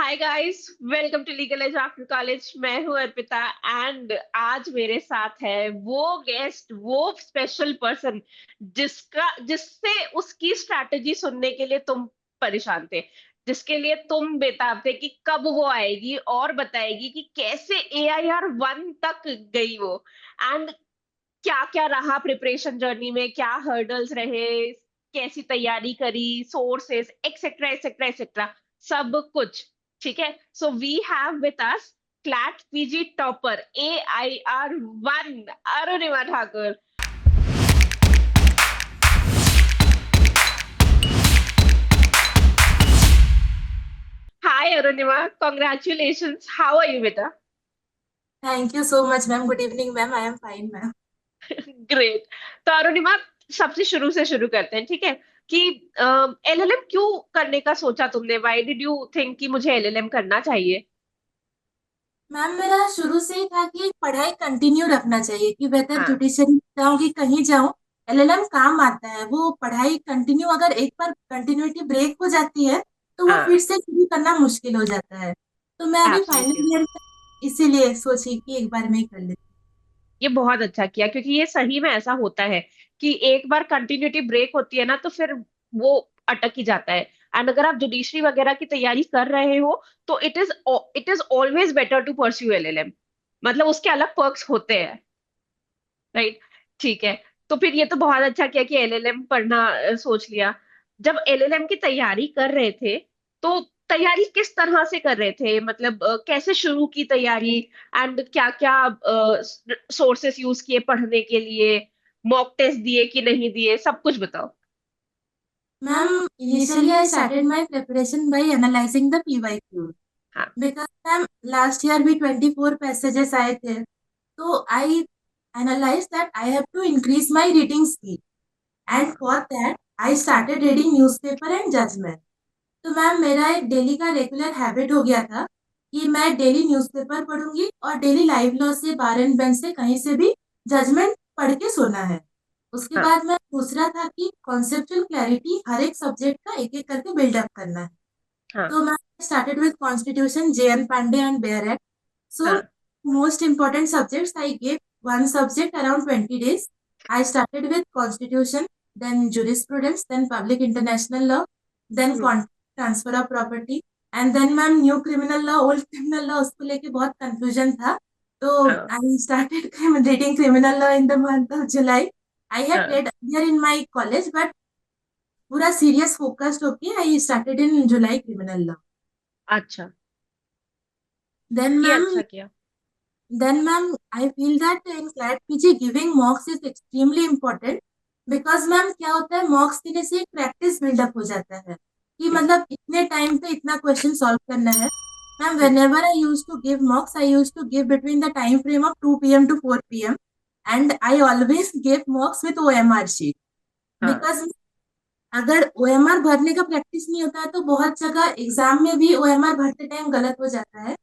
Hi guys, welcome to legal edge after college. मैं हूं Arpita and आज मेरे साथ है वो गेस्ट, वो स्पेशल पर्सन जिससे उसकी स्ट्रैटेजी सुनने के लिए तुम परेशान थे, जिसके लिए तुम बेताब थे कि कब वो आएगी और बताएगी कि कैसे AIR 1 तक गई वो एंड क्या क्या रहा प्रिपरेशन जर्नी में, क्या हर्डल्स रहे, कैसी तैयारी करी, सोर्सेस एक्सेट्रा एक्सेट्रा एक्सेट्रा, सब कुछ। ठीक है, so we have with us CLAT PG topper AIR 1 Arunima Thakur. Hi Arunima, congratulations, how are you बेटा? Thank you so much ma'am. Good evening ma'am. I am fine ma'am. Great. तो अरुणिमा, सबसे शुरू से शुरू करते हैं, ठीक है? कि LLM क्यों करने का सोचा तुमने? व्हाई डिड यू थिंक कि मुझे LLM करना चाहिए? मैम मेरा शुरू से ही था कि पढ़ाई कंटिन्यू रखना चाहिए, कि बेहतर हाँ, जुडिशरी जाऊँ कि कहीं जाऊँ, एलएलएम काम आता है। वो पढ़ाई कंटिन्यू, अगर एक बार कंटिन्यूटी ब्रेक हो जाती है तो वो हाँ, फिर से शुरू करना मुश्किल हो जाता है। तो मैं अभी एब्सोल्युटली। फाइनल ईयर में इसीलिए सोची कि एक बार में ही कर लेती ये बहुत अच्छा किया, क्योंकि ये सही में ऐसा होता है कि एक बार कंटिन्यूटी ब्रेक होती है ना, तो फिर वो अटक ही जाता है। एंड अगर आप जुडिशरी वगैरह की तैयारी कर रहे हो, तो it is always better to pursue LLM। मतलब उसके अलग पर्क्स होते हैं, राइट? ठीक है। तो फिर ये तो बहुत अच्छा किया कि LLM पढ़ना सोच लिया। जब LLM की तैयारी कर रहे थे, तो तैयारी किस तरह से कर रहे थे? मतलब कैसे शुरू की तैयारी? एंड क्या क्या सोर्सेस यूज किए पढ़ने के लिए? मॉक टेस्ट दिए कि नहीं दिए, सब कुछ बताओ। थी। Ma'am initially I started my preparation bye analysing the PYQ, हाँ, बिकॉज मैम लास्ट ईयर भी 24 पैसेजेस आए थे। तो आई analyzed that I have to increase my reading speed. And for that, I started reading newspaper and judgment. तो ma'am मेरा एक daily का regular habit हो गया था कि मैं डेली न्यूज़पेपर पढ़ूंगी और डेली लाइव लॉ से बार एंड बेंच से कहीं से भी जजमेंट पढ़ के सोना है। उसके हाँ, बाद मैं दूसरा था कि कॉन्सेप्चुअल क्लैरिटी हर एक सब्जेक्ट का एक एक करके बिल्डअप करना है। हाँ, तो मैं started with constitution, JN Pandey and bare act. So हाँ, most important subjects I gave one subject around 20 days. I started with constitution, then jurisprudence, then public international law, then hmm, contract transfer of property, and then ma'am new criminal law, old criminal law, उसको लेके बहुत confusion था। तो हाँ, I started reading criminal law in the month of July. I had हाँ। read earlier in my college, but पूरा serious focused होके I started in July criminal law. अच्छा, देन ये मैम अच्छा किया। Then, ma'am, I feel that in CLAT PG giving mocks is extremely important because ma'am क्या होता है, मॉक्स देने से एक प्रैक्टिस बिल्डअप हो जाता है कि हम्म, मतलब इतने टाइम पे इतना क्वेश्चन सॉल्व करना है। Ma'am hmm, whenever I used to give mocks, I used to give between the time frame of 2 p.m. to 4 p.m. and I always gave mocks with OMR sheet हाँ। because अगर OMR भरने का practice नहीं होता है तो बहुत जगह एग्जाम में भी OMR भरते टाइम गलत हो जाता है।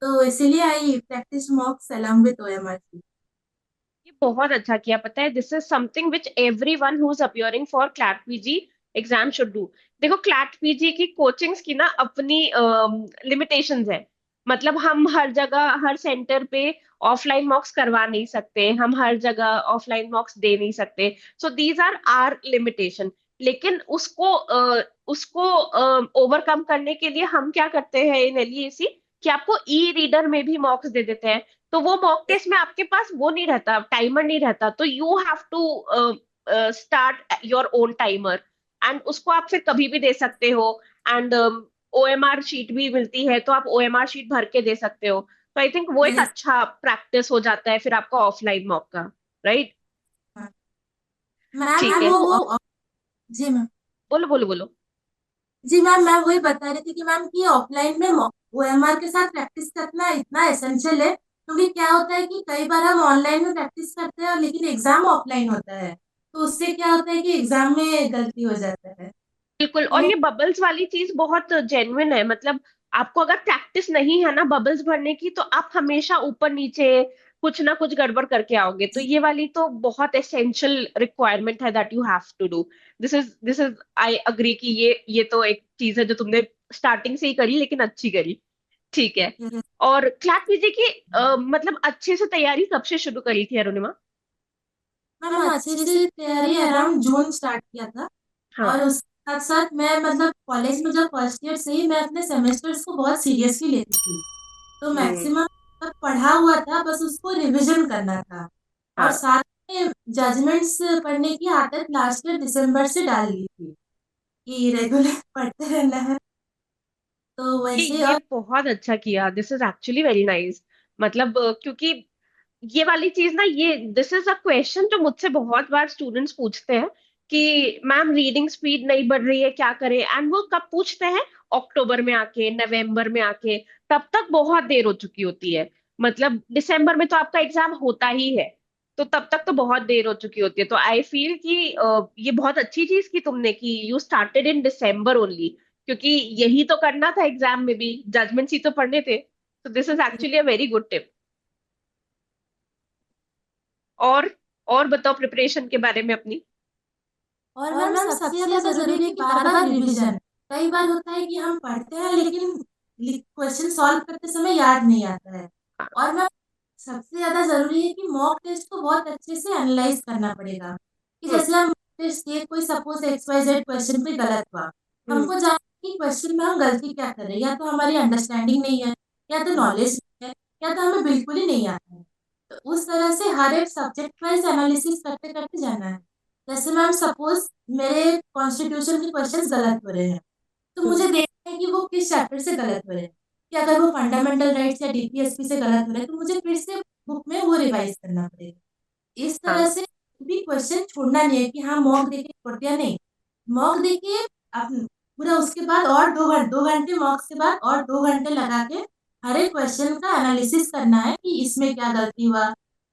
तो इसीलिए I practice mocks along with OMR sheet। ये बहुत अच्छा किया। पता है, this is something which everyone who is appearing for CLAT PG exam should do. देखो, क्लैट PG की कोचिंग्स की ना अपनी लिमिटेशंस है। मतलब हम हर जगह, हर सेंटर पे ऑफलाइन मॉक्स करवा नहीं सकते, हम हर जगह ऑफलाइन मॉक्स दे नहीं सकते। So these are are limitation. लेकिन उसको ओवरकम करने के लिए हम क्या करते हैं इन LEAC, कि आपको ई रीडर में भी मॉक्स दे देते हैं। तो वो मॉक टेस्ट में आपके पास वो नहीं रहता, टाइमर नहीं रहता, तो you have to start your own timer. And उसको आप फिर कभी भी दे सकते हो। एंड OMR शीट भी मिलती है, तो आप OMR शीट भर के दे सकते हो। तो आई थिंक वो एक यस अच्छा प्रैक्टिस हो जाता है फिर आपका ऑफलाइन मॉक का, राइट? मैम ठीक है, वो जी मैम। बोलो बोलो बोलो। जी मैम, मैं वही बता रही थी कि मैम कि ऑफलाइन में OMR के साथ प्रैक्टिस करना इतना एसेंशियल है, क्योंकि क्या होता है कि कई बार हम ऑनलाइन में प्रैक्टिस करते हैं और लेकिन एग्जाम ऑफलाइन होता है, तो उससे क्या होता है कि एग्जाम में गलती हो जाता है। बिल्कुल। और तो ये बबल्स वाली चीज बहुत जेन्युइन है। मतलब आपको अगर प्रैक्टिस नहीं है ना बबल्स भरने की, तो आप हमेशा ऊपर नीचे कुछ ना कुछ गड़बड़ करके आओगे। तो ये वाली तो बहुत एसेंशियल रिक्वायरमेंट है that you have to do. This is I agree कि ये तो एक चीज है जो तुमने स्टार्टिंग से ही करी, लेकिन अच्छी करी। ठीक है। Yes. और क्लैट पीजी की मतलब अच्छे से तैयारी कब से शुरू करी थी अरुणिमा? मैम अच्छे से तैयारी अराउंड जून स्टार्ट किया था। हाँ। और उसके साथ साथ मैं मतलब कॉलेज में जब फर्स्ट ईयर से ही मैं अपने सेमेस्टर्स को बहुत सीरियसली लेती थी। तो हम्म। मैक्सिमम सब पढ़ा हुआ था, बस उसको रिवीजन करना था। और हाँ। साथ में जजमेंट्स पढ़ने की आदत लास्ट ईयर दिसंबर से डाल ली थी कि रेगुलर पढ़ते रहना है। तो ये वैसे ये और बहुत अच्छा किया, this is actually very nice. मतलब क्योंकि ये वाली चीज ना, ये दिस इज अ क्वेश्चन जो मुझसे बहुत बार स्टूडेंट्स पूछते हैं कि मैम रीडिंग स्पीड नहीं बढ़ रही है, क्या करें। एंड वो कब पूछते हैं? अक्टूबर में आके, नवंबर में आके। तब तक बहुत देर हो चुकी होती है। मतलब दिसंबर में तो आपका एग्जाम होता ही है, तो तब तक तो बहुत देर हो चुकी होती है। तो आई फील कि ये बहुत अच्छी चीज की तुमने, कि you started in December only, क्योंकि यही तो करना था एग्जाम में भी, जजमेंट्स ही तो पढ़ने थे। तो this is actually a very good tip. और और बताओ प्रिपरेशन के बारे में अपनी। मैम सबसे ज्यादा जरूरी है कि बार बार रिवीजन। कई बार होता है कि हम पढ़ते हैं लेकिन क्वेश्चन सॉल्व करते समय याद नहीं आता है। और मैम सबसे ज्यादा जरूरी है कि मॉक टेस्ट को बहुत अच्छे से एनालाइज करना पड़ेगा। कि हम्म। जैसे हम टेस्ट दिए, कोई suppose x y z question पे गलत हुआ, हम्म। हमको जानना है कि क्वेश्चन में हम गलती क्या कर रहे हैं। या तो हमारी अंडरस्टैंडिंग नहीं है, या तो नॉलेज नहीं है, या तो हमें बिल्कुल ही नहीं आता है। तो उस तरह से हर एक सब्जेक्ट वाइज एनालिसिस करते करते जाना है। जैसे मैम सपोज मेरे कॉन्स्टिट्यूशन के क्वेश्चंस गलत हो रहे हैं, तो हम्म। मुझे देखना है कि वो किस चैप्टर से गलत हो रहे हैं। कि अगर वो फंडामेंटल राइट्स या डीपीएसपी से गलत हो रहे हैं, तो मुझे फिर से बुक में वो रिवाइज करना पड़ेगा। इस तरह हाँ। से भी क्वेश्चन छोड़ना नहीं है कि हाँ मॉक देके छोड़ दिया, नहीं। मॉक देके आप पूरा उसके बाद और 2 घंटे मॉक के बाद और 2 घंटे लगा के हर एक क्वेश्चन का एनालिसिस करना है कि इसमें क्या गलती हुआ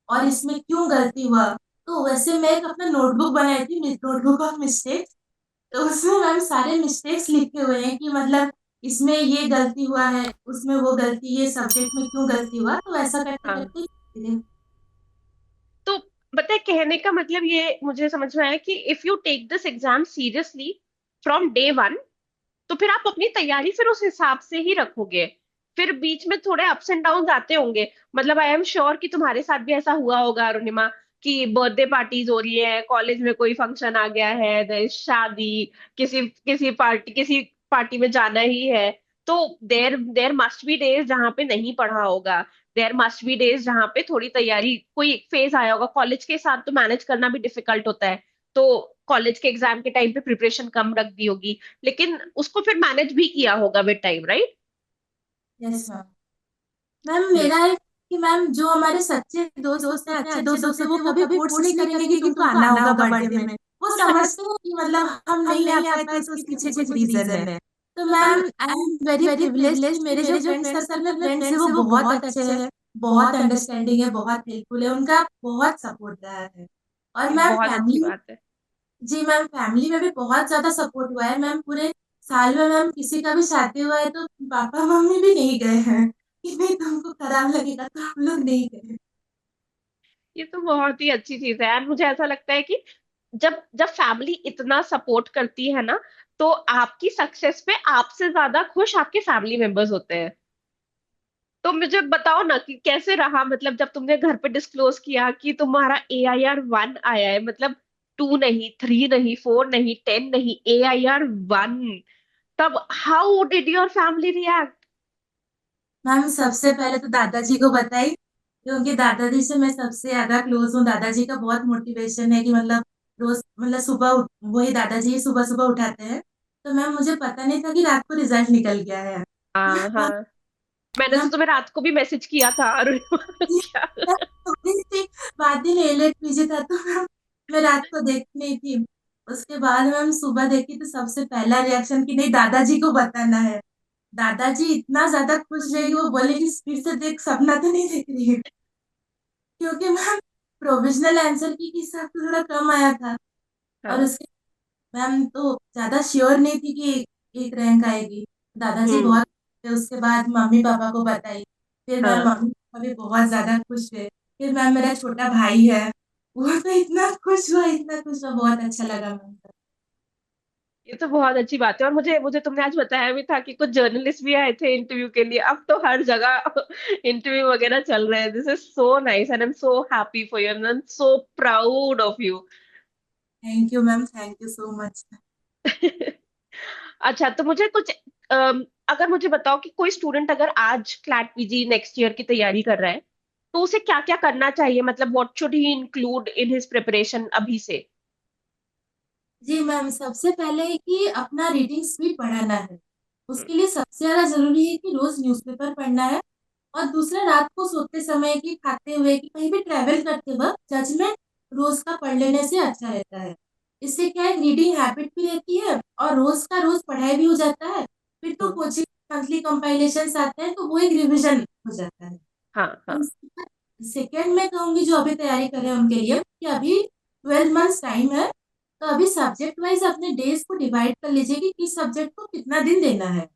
और इसमें क्यों गलती हुआ। तो वैसे मैं एक अपना नोटबुक बनाई थी, नोटबुक ऑफ मिस्टेक्स। तो उसमें मैम सारे मिस्टेक्स लिखे हुए हैं कि मतलब इसमें ये गलती हुआ है, उसमें वो गलती, ये सब्जेक्ट में क्यों गलती हुआ। तो ऐसा करते हाँ। करते तो पता है, कहने का मतलब ये मुझे समझ में आया कि if you take this exam seriously from day one, तो फिर आप अपनी तैयारी फिर उस हिसाब से ही रखोगे। फिर बीच में थोड़े अप्स एंड डाउन आते होंगे। मतलब आई एम श्योर कि तुम्हारे साथ भी ऐसा हुआ होगा अरुणिमा, कि बर्थडे पार्टीज हो रही है, कॉलेज में कोई फंक्शन आ गया है, शादी, किसी किसी पार्टी में जाना ही है। तो देर देर मस्ट बी डेज जहाँ पे नहीं पढ़ा होगा। देर मस्ट बी डेज जहाँ पे थोड़ी तैयारी, कोई फेज आया होगा। कॉलेज के साथ तो मैनेज करना भी डिफिकल्ट होता है। तो कॉलेज के एग्जाम के टाइम पे प्रिपरेशन कम रख दी होगी, लेकिन उसको फिर मैनेज भी किया होगा with time, right? Yes ma'am. Ma'am मेरा है कि मैम जो हमारे सच्चे दोस्त हैं, अच्छे दोस्त हैं, वो कभी फोर्स नहीं करेंगे कि तुमको आना होगा बर्थडे में। वो समझते हैं कि मतलब हम नहीं आ पाए तो उसके पीछे कुछ रीजन है। तो ma'am I am very privileged कि मेरे जो फ्रेंड सर्कल में फ्रेंड्स है वो बहुत अच्छे हैं, बहुत अंडरस्टैंडिंग है, बहुत हेल्पफुल है, उनका बहुत सपोर्ट रहा है। और ये मैम बहुत अच्छी फैमिली, बात है। जी मैम फैमिली में भी बहुत ज्यादा सपोर्ट हुआ है। मैम पूरे साल में मैम किसी का भी शादी हुआ है तो पापा मम्मी भी नहीं गए हैं कि नहीं तुमको खराब लगेगा, तो हम लोग नहीं गए। ये तो बहुत ही अच्छी चीज है। एंड मुझे ऐसा लगता है कि जब जब फैमिली इतना सपोर्ट करती है ना, तो आपकी सक्सेस पे आपसे ज्यादा खुश आपके फैमिली मेंबर्स होते हैं। तो मुझे बताओ ना कि कैसे रहा, मतलब जब तुमने घर पे डिस्क्लोज किया कि तुम्हारा AIR 1 आया है, मतलब 2 नहीं, 3 नहीं, 4 नहीं, 10 नहीं, AIR 1, तब how did your family react? Ma'am सबसे पहले तो दादाजी को बताई, क्योंकि दादाजी से मैं सबसे ज्यादा क्लोज हूँ। दादाजी का बहुत मोटिवेशन है कि मतलब रोज मतलब वही दादाजी ही सुबह सुबह उठाते हैं। तो मैम मुझे पता नहीं था कि रात को रिजल्ट निकल गया है। हाँ, हाँ। मैंने तो मैम तुम्हें रात को भी मैसेज किया था अरुण। क्या? थोड़ी सी बात ही नहीं, लेट पीजी था तो मैं रात को देखी नहीं थी। उसके बाद मैम सुबह देखी तो सबसे पहला रिएक्शन कि नहीं दादाजी को बताना है। दादाजी इतना ज्यादा खुश रहे कि वो बोले कि फिर से देख, सपना तो नहीं देख रही है। क्योंकि मैम प्रोविजनल आंसर की हिसाब से थोड़ा कम आया था। और हाँ। उसके मैम तो ज्यादा श्योर नहीं थी कि एक रैंक आएगी। दादाजी हम्म। बहुत, फिर उसके बाद मम्मी पापा को बताई। फिर मैम हाँ। मम्मी पापा भी बहुत ज्यादा खुश हुए। फिर मैम मेरा छोटा भाई है, वो तो इतना खुश हुआ, इतना खुश हुआ, बहुत अच्छा लगा मैम। ये तो बहुत अच्छी बात है। और मुझे मुझे तुमने आज बताया भी था कि कुछ जर्नलिस्ट भी आए थे इंटरव्यू के लिए। अब तो हर जगह इंटरव्यू वगैरह चल रहे हैं। This is so nice and I am so happy for you and I am so proud of you. Thank you ma'am, thank you so much. अच्छा, तो मुझे कुछ अगर मुझे बताओ कि कोई स्टूडेंट अगर आज क्लैट पीजी नेक्स्ट ईयर की तैयारी कर रहा है, तो उसे क्या क्या करना चाहिए? मतलब what should he include in his preparation अभी से? जी मैम, सबसे पहले है कि अपना रीडिंग स्पीड बढ़ाना है। हम्म। उसके लिए सबसे ज्यादा जरूरी है कि रोज न्यूज़पेपर पढ़ना है। और दूसरा, रात को सोते समय कि खाते हुए कि कहीं भी ट्रैवल करते वक्त जजमेंट रोज का पढ़ लेने से अच्छा रहता है। इससे क्या है, रीडिंग हैबिट भी रहती है और रोज का रोज पढ़ाई भी हो जाता है। फिर तो हम्म। कोचिंग मंथली कंपाइलेशन आते हैं तो वो एक रिविजन हो जाता है। हाँ हाँ। और सेकेंड मैं कहूंगी जो अभी तैयारी कर रहे हैं उनके लिए कि अभी 12 मंथ्स टाइम है। तो अभी सब्जेक्ट वाइज अपने डेज को डिवाइड कर लीजिए कि किस सब्जेक्ट को कितना दिन देना है।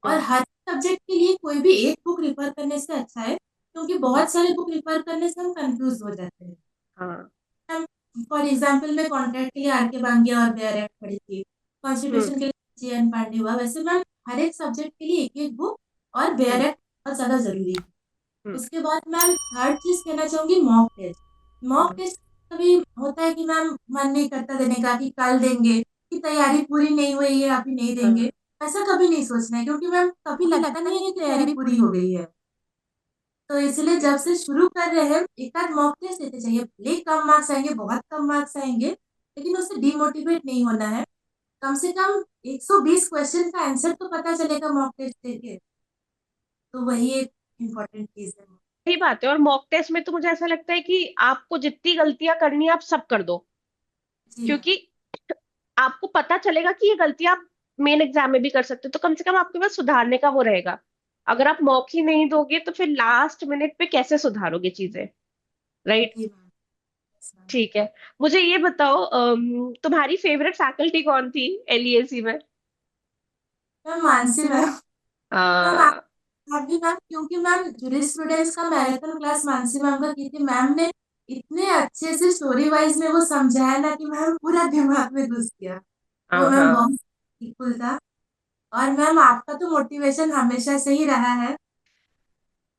और हम्म। हर सब्जेक्ट के लिए कोई भी एक बुक रिफर करने से अच्छा है, क्योंकि हम्म। बहुत सारे बुक रिफर करने से हम कंफ्यूज हो जाते हैं। हाँ। हम फॉर एग्जाम्पल मैं कॉन्ट्रैक्ट के लिए आर के बांगिया और बेयर एक्ट पढ़ी थी। हम्म। कॉन्स्टिट्यूशन के लिए जे एन पांडे हुआ। वैसे मैम हर एक सब्जेक्ट के लिए एक एक बुक और बेयर हम्म। एक्ट बहुत ज्यादा जरूरी है। हम्म। उसके बाद मैम थर्ड चीज कहना चाहूंगी, मॉक टेस्ट। मॉक हम्म। टेस्ट कभी होता है कि मैम मन नहीं करता देने का, कि कल देंगे, कि तैयारी पूरी नहीं हुई है अभी नहीं हाँ। देंगे। ऐसा कभी नहीं सोचना है, क्योंकि मैम कभी लगता नहीं है कि तैयारी पूरी हो गई है। तो इसलिए जब से शुरू कर रहे हैं एक आध मॉक टेस्ट देते चाहिए। भले ही कम मार्क्स आएंगे, बहुत कम मार्क्स आएंगे, लेकिन उससे डिमोटिवेट नहीं होना है। कम से कम 120 क्वेश्चन का आंसर तो पता चलेगा मॉक टेस्ट देके। तो वही एक इम्पोर्टेंट चीज है। सही बात है। और मॉक टेस्ट में तो मुझे ऐसा लगता है कि आपको जितनी गलतियां करनी है आप सब कर दो, जी मैम। क्योंकि आपको पता चलेगा कि ये गलतियां आप मेन एग्जाम में भी कर सकते हो, तो कम से कम आपके पास सुधारने का वो रहेगा। अगर आप मौका ही नहीं दोगे तो फिर लास्ट मिनट पे कैसे सुधारोगे चीजें? राइट। जी मैम। Yes ma'am. ठीक है। मुझे ये बताओ, तुम्हारी फेवरेट फैकल्टी कौन थी एलईएसी में? Ma'am Mansi ma'am. मैम हाँ। आप भी मैम, क्योंकि मैम जूरिस्प्रूडेंस का मैराथन क्लास मानसी मैम का की थी। मैम ने इतने अच्छे से स्टोरी वाइज में वो समझाया ना कि मैम पूरा दिमाग में घुस गया। वो हाँ। मैम हाँ। बहुत हेल्पफुल था। और मैम आपका तो मोटिवेशन हमेशा से ही रहा है।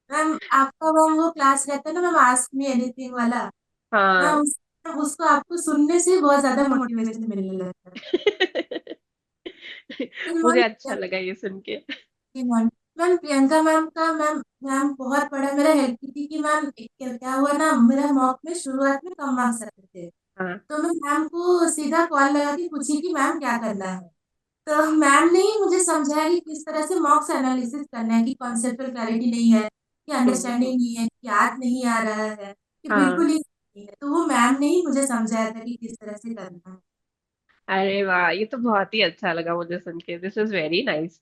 मैम आपका मैम वो क्लास रहता है ना मैम, आस्क मी एनीथिंग वाला। हाँ। मैम उसको आपको सुनने से बहुत ज्यादा मोटिवेशन मिलने लगता है। फिर मुझे मैम, अच्छा लगा ये सुन के। जी मैम। मैम प्रियंका मैम का मैम मैम बहुत बड़ा मेरा हेल्प की थी कि मैम क्या हुआ ना, मेरा मॉक में शुरुआत में कम मार्क्स आते थे। हाँ। तो मैं मैम को सीधा कॉल लगा के पूछी कि मैम क्या करना है। तो मैम ने ही मुझे समझाया कि किस तरह से मॉक्स एनालिसिस करना है, कि कॉन्सेप्चुअल क्लैरिटी नहीं है, कि हम्म। अंडरस्टैंडिंग नहीं है, कि याद नहीं आ रहा है, कि बिल्कुल हाँ। ही नहीं है। तो वो मैम ने ही मुझे समझाया था कि किस तरह से करना है। अरे वाह, ये तो बहुत ही अच्छा लगा मुझे सुन के। This is very nice.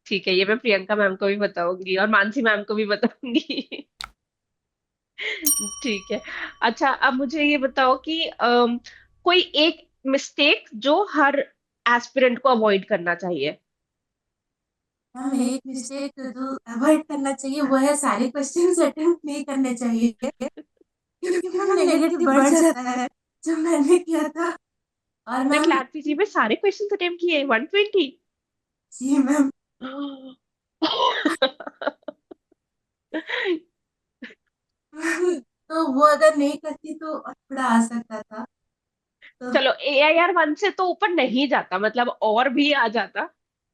ठीक है, ये मैं प्रियंका मैम को भी बताऊंगी और मानसी मैम को भी बताऊंगी। ठीक है। अच्छा, अब मुझे ये बताओ कि कोई एक मिस्टेक जो हर एस्पिरेंट को अवॉइड करना चाहिए। मैम एक मिस्टेक जो अवॉइड करना चाहिए वो है सारे क्वेश्चंस अटेम्प्ट नहीं करने चाहिए, क्योंकि मैम नेगेटिव बढ़ जाता है, जो मैंने किया था। और तुमने मैम, क्लैट पीजी में सारे क्वेश्चन अटेम्प्ट किए 120? जी मैम। तो वो अगर नहीं करती तो थोड़ा आ सकता था। तो चलो, AIR 1 से तो ऊपर नहीं जाता, मतलब और भी आ जाता।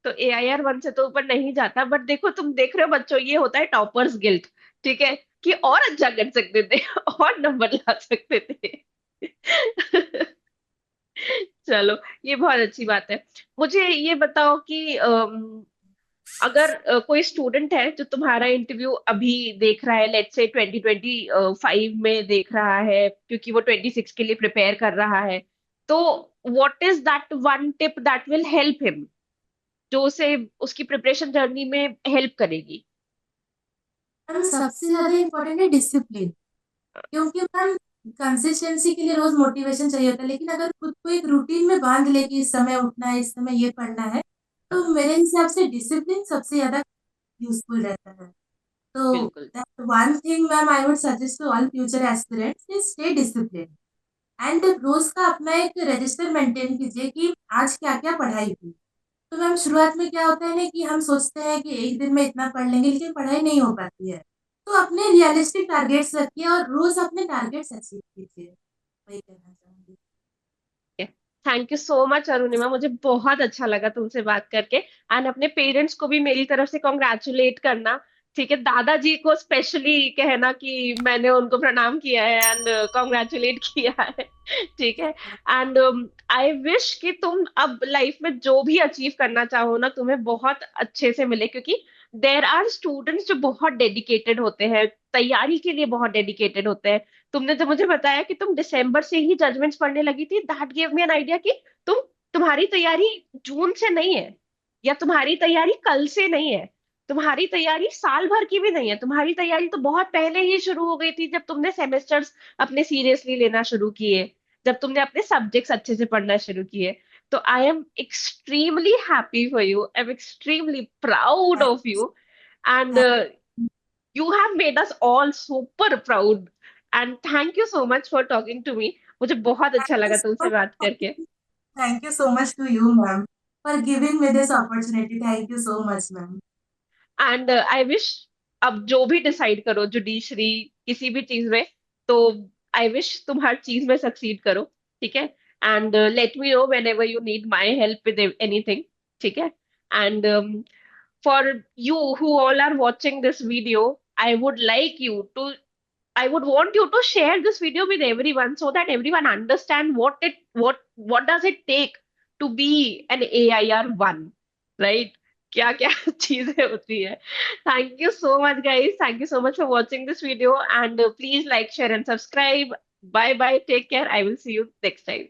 तो AIR 1 से तो ऊपर नहीं जाता, बट देखो, तुम देख रहे हो बच्चों, ये होता है टॉपर्स गिल्ट। ठीक है, कि और अच्छा कर सकते थे, और नंबर ला सकते थे। चलो, ये बहुत अच्छी बात है। मुझे ये बताओ कि अगर कोई स्टूडेंट है जो तुम्हारा इंटरव्यू अभी देख रहा है, लेट्स से 2025 में देख रहा है, क्योंकि वो 26 के लिए प्रिपेयर कर रहा है, तो what is that one tip that will help him, जो उसे उसकी प्रिपरेशन जर्नी में हेल्प करेगी? मैम सबसे ज्यादा इम्पोर्टेंट है डिसिप्लिन। क्योंकि मैम कंसिस्टेंसी के लिए रोज मोटिवेशन चाहिए होता है, लेकिन अगर खुद को एक रूटीन में बांध ले कि इस समय उठना है, इस समय ये पढ़ना है, तो हाँ, मेरे हिसाब से डिसिप्लिन सबसे ज्यादा यूजफुल रहता है। तो बिल्कुल। One thing ma'am I would suggest to all future aspirants is stay discipline. And रोज का अपना एक रजिस्टर मेंटेन कीजिए कि आज क्या क्या पढ़ाई हुई। तो मैम शुरुआत में क्या होता है ना कि हम सोचते हैं कि एक दिन में इतना पढ़ लेंगे, लेकिन पढ़ाई नहीं हो पाती है। तो अपने रियलिस्टिक टारगेट्स रखिए और रोज अपने टारगेट्स अचीव कीजिए। वही कहना चाहूंगी। Thank you so much Arunima, मुझे बहुत अच्छा लगा तुमसे बात करके। एंड अपने पेरेंट्स को भी मेरी तरफ से कॉन्ग्रेचुलेट करना। ठीक है, दादाजी को स्पेशली कहना कि मैंने उनको प्रणाम किया है एंड कॉन्ग्रेचुलेट किया है। ठीक है। एंड आई विश कि तुम अब लाइफ में जो भी अचीव करना चाहो ना, तुम्हें बहुत अच्छे से मिले, क्योंकि देर आर स्टूडेंट्स जो बहुत डेडिकेटेड होते हैं, तैयारी के लिए बहुत डेडिकेटेड होते हैं। तुमने जब मुझे बताया कि तुम दिसंबर से ही जजमेंट्स पढ़ने लगी थी, that give me an idea कि तुम्हारी तैयारी जून से नहीं है, या तुम्हारी तैयारी कल से नहीं है, तुम्हारी तैयारी साल भर की भी नहीं है। तुम्हारी तैयारी तो बहुत पहले ही शुरू हो गई थी, जब तुमने सेमेस्टर्स अपने सीरियसली लेना शुरू किए, जब तुमने अपने सब्जेक्ट्स अच्छे से पढ़ना शुरू किए। तो I am extremely happy for you, I am extremely proud of you, and you have made us all super proud, and thank you so much for talking to me. मुझे बहुत अच्छा लगा तुमसे बात करके। Thank you so much to you ma'am for giving me this opportunity. Thank you so much ma'am. And I wish, अब जो भी डिसाइड करो जुडिशरी किसी भी चीज में, तो आई विश तुम हर चीज में सक्सीड करो। ठीक है। And let me know when ever you need my help with anything. ठीक है। And for you who all are watching this video, I would like you to, I would want you to share this video with everyone, so that everyone understand what does it take to be an AIR1, right? क्या क्या चीजें होती है। Thank you so much guys, thank you so much for watching this video, and please like, share and subscribe. Bye bye, take care, I will see you next time.